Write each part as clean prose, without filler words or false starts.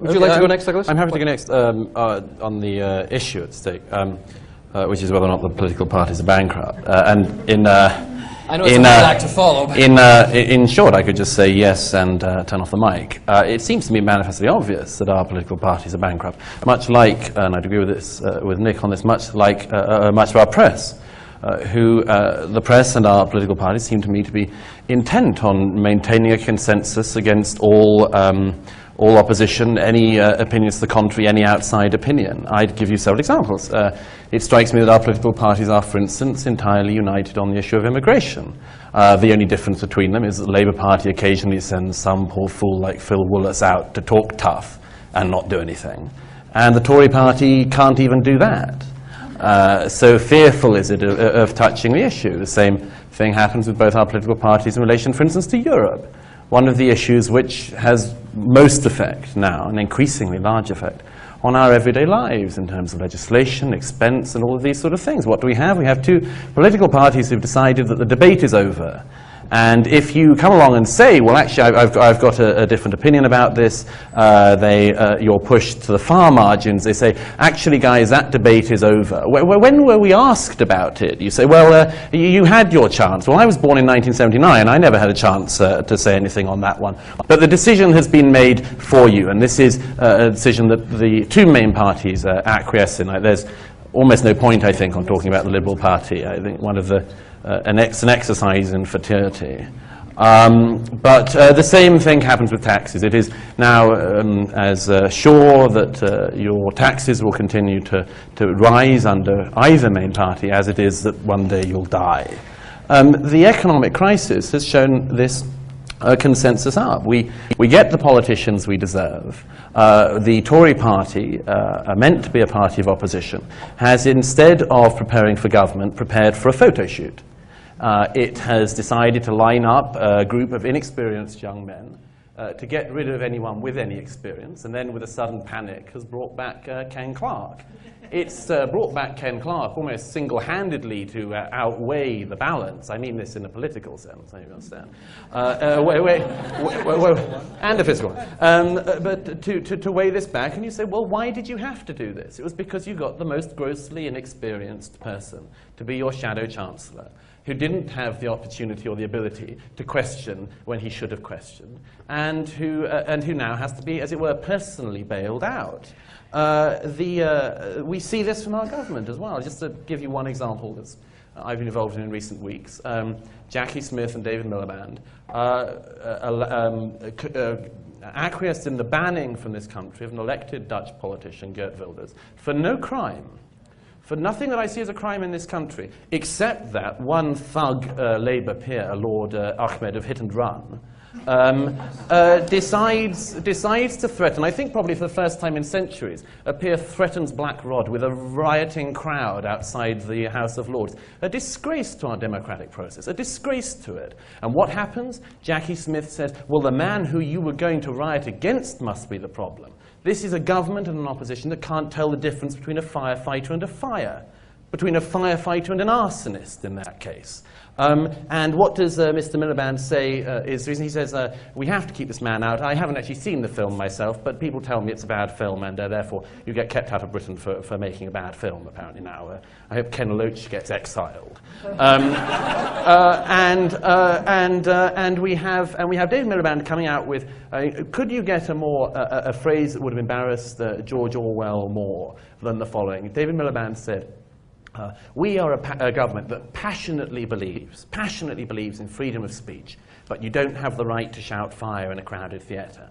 Would you like to go next, Douglas? I'm happy to go next on the issue at stake, which is whether or not the political parties are bankrupt. I know it's a hard act to follow. In short, I could just say yes and turn off the mic. It seems to me manifestly obvious that our political parties are bankrupt, much like, and I'd agree with this with Nick on this, much like much of our press. The press and our political parties seem to me to be intent on maintaining a consensus against all opposition, any opinions to the contrary, any outside opinion. I'd give you several examples. It strikes me that our political parties are, for instance, entirely united on the issue of immigration. The only difference between them is that the Labour Party occasionally sends some poor fool like Phil Woolas out to talk tough and not do anything. And the Tory party can't even do that. So fearful is it of touching the issue. The same thing happens with both our political parties in relation, for instance, to Europe. One of the issues which has most effect now, an increasingly large effect, on our everyday lives in terms of legislation, expense, and all of these sort of things. What do we have? We have two political parties who've decided that the debate is over. And if you come along and say, well, actually, I've got a different opinion about this, you're pushed to the far margins. They say, actually, guys, that debate is over. When were we asked about it? You say, well, you had your chance. Well, I was born in 1979. I never had a chance to say anything on that one. But the decision has been made for you, and this is a decision that the two main parties acquiesce in. There's almost no point, I think, on talking about the Liberal Party. I think one of the an exercise in futility. But the same thing happens with taxes. It is now as sure that your taxes will continue to rise under either main party as it is that one day you'll die. The economic crisis has shown this consensus up. We get the politicians we deserve. The Tory party, meant to be a party of opposition, has, instead of preparing for government, prepared for a photo shoot. It has decided to line up a group of inexperienced young men to get rid of anyone with any experience, and then with a sudden panic has brought back Ken Clarke. It's brought back Ken Clarke almost single-handedly to outweigh the balance. I mean this in a political sense, I understand. And a physical. But to weigh this back, and you say, well, why did you have to do this? It was because you got the most grossly inexperienced person to be your shadow chancellor, who didn't have the opportunity or the ability to question when he should have questioned, and who now has to be, as it were, personally bailed out. We see this from our government as well. Just to give you one example that I've been involved in recent weeks, Jackie Smith and David Miliband acquiesced in the banning from this country of an elected Dutch politician, Geert Wilders, for no crime. For nothing that I see as a crime in this country, except that one thug Labour peer, Lord Ahmed of Hit and Run, decides to threaten, I think probably for the first time in centuries, a peer threatens Black Rod with a rioting crowd outside the House of Lords. A disgrace to our democratic process, a disgrace to it. And what happens? Jackie Smith says, well, the man who you were going to riot against must be the problem. This is a government and an opposition that can't tell the difference between a firefighter and a fire, between a firefighter and an arsonist in that case. And what does Mr. Miliband say is the reason? He says, we have to keep this man out. I haven't actually seen the film myself, but people tell me it's a bad film, and therefore you get kept out of Britain for making a bad film, apparently now. I hope Ken Loach gets exiled. And we have David Miliband coming out with, could you get a phrase that would have embarrassed George Orwell more than the following? David Miliband said, we are a government that passionately believes in freedom of speech, but you don't have the right to shout fire in a crowded theatre.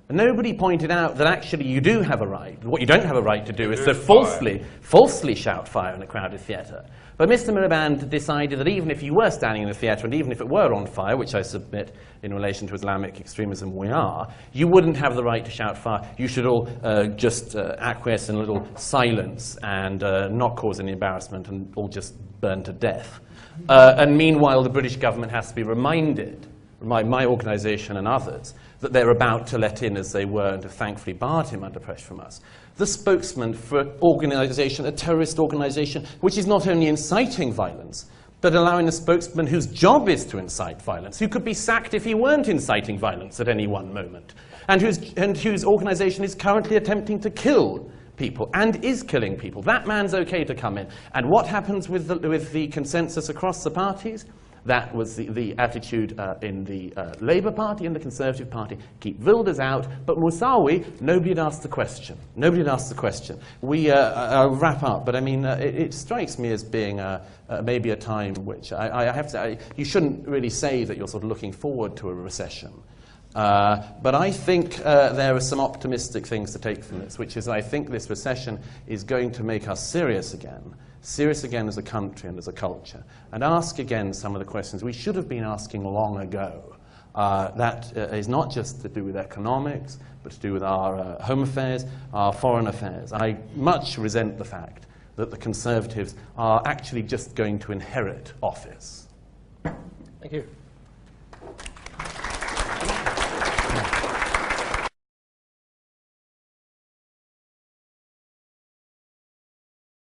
And nobody pointed out that actually you do have a right. What you don't have a right to do is to falsely shout fire in a crowded theatre. But Mr. Miliband decided that even if you were standing in the theatre, and even if it were on fire, which I submit in relation to Islamic extremism we are, you wouldn't have the right to shout fire. You should all just acquiesce in a little silence and not cause any embarrassment and all just burn to death. And meanwhile, the British government has to be reminded, my organisation and others, that they're about to let in, as they were, and to thankfully barred him under pressure from us, the spokesman for an organisation, a terrorist organisation, which is not only inciting violence, but allowing a spokesman whose job is to incite violence, who could be sacked if he weren't inciting violence at any one moment, and whose organization is currently attempting to kill people and is killing people. That man's okay to come in. And what happens with the consensus across the parties? That was the attitude in the Labour Party and the Conservative Party. Keep Wilders out, but Moussaoui, nobody had asked the question. Nobody had asked the question. I'll wrap up, but I mean, it strikes me as being maybe a time which I have to say, you shouldn't really say that you're sort of looking forward to a recession. But I think there are some optimistic things to take from this, which is I think this recession is going to make us serious again as a country and as a culture, and ask again some of the questions we should have been asking long ago. That is not just to do with economics, but to do with our home affairs, our foreign affairs. I much resent the fact that the Conservatives are actually just going to inherit office. Thank you.